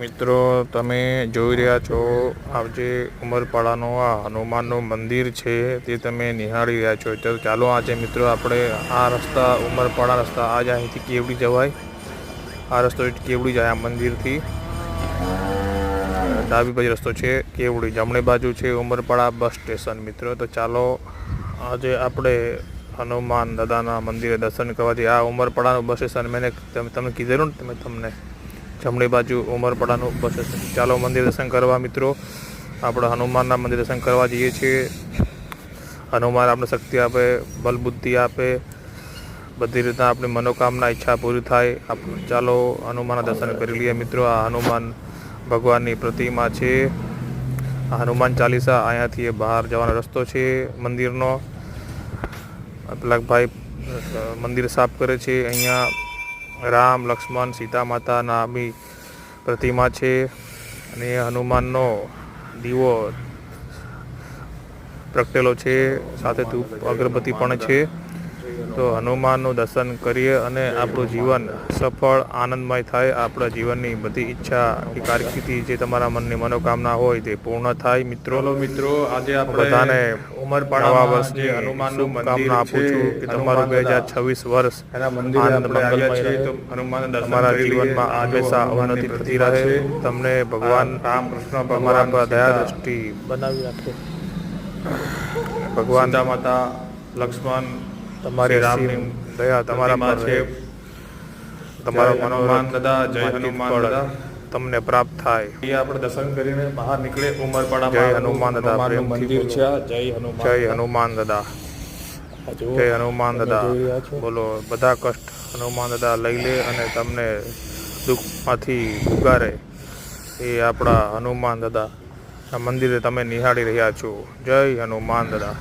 મિત્રો તમે જોઈ રહ્યા છો આજે ઉમરપાડાનો આ હનુમાનનું મંદિર છે તે તમે નિહાળી રહ્યા છો। તો ચાલો આજે મિત્રો આપણે આ રસ્તા ઉમરપાડા રસ્તા આજ અહીંથી કેવડી જવાય, આ રસ્તો કેવડી જાય, આ મંદિરથી ડાબી બાજુ રસ્તો છે કેવડી, જમણી બાજુ છે ઉમરપાડા બસ સ્ટેશન। મિત્રો તો ચાલો આજે આપણે હનુમાન દાદાના મંદિરે દર્શન કરવા જઈએ। આ ઉમરપાડાનું બસ સ્ટેશન મેં તમને કીધેલું ને, તમને જમણી બાજુ ઉમરપાડાનું બસ સ્ટેશન। ચાલો મંદિર દર્શન કરવા મિત્રો, આપણે હનુમાનના મંદિર દર્શન કરવા જઈએ છીએ। હનુમાન આપણે શક્તિ આપે, બલબુદ્ધિ આપે, બધી રીતના આપણી મનોકામના ઈચ્છા પૂરી થાય। ચાલો હનુમાનના દર્શન કરી લઈએ મિત્રો। આ હનુમાન ભગવાનની પ્રતિમા છે। આ હનુમાન ચાલીસા અહીંયાથી બહાર જવાનો રસ્તો છે મંદિરનો। પેલા ભાઈ મંદિર સાફ કરે છે। અહીંયા રામ, લક્ષ્મણ, સીતા માતાના બી પ્રતિમા છે અને હનુમાનનો દીવો પ્રગટેલો છે, સાથે ધૂપ અગરબત્તી પણ છે। તો હનુમાનનું દર્શન કરીએ અને આપણું જીવન સફળ આનંદમય થાય, આપણા જીવનની બધી ઈચ્છા કે કારકિર્દી જે તમારા મનની મનોકામના હોય તે પૂર્ણ થાય। મિત્રો આજે આપણે બધાને નવા વર્ષની હનુમાનનું કામના આપું છું કે તમારું 2026 વર્ષ આનંદ મંગલમય રહે, તમારા જીવનમાં હંમેશા ઉન્નતિ થતી રહે, તમને ભગવાન રામ કૃષ્ણ તમારા પર દયા દ્રષ્ટિ બનાવી રાખે। ભગવાન માતા લક્ષ્મણ તમારી રામની દયા તમારા પર છે, તમારો હનુમાન દાદા જય હનુમાન દાદા તમને પ્રાપ્ત થાય। એ આપણે દર્શન કરીને બહાર નીકળે ઉમરપાડામાં જય હનુમાન દાદા મંદિર છે। જય હનુમાન દાદા, જય હનુમાન દાદા બોલો। બધા કષ્ટ હનુમાન દાદા લઈ લે અને તમને દુઃખમાંથી ઉગારે, એ આપણા હનુમાન દાદા આ મંદિરે તમે નિહાળી રહ્યા છો। જય હનુમાન દાદા।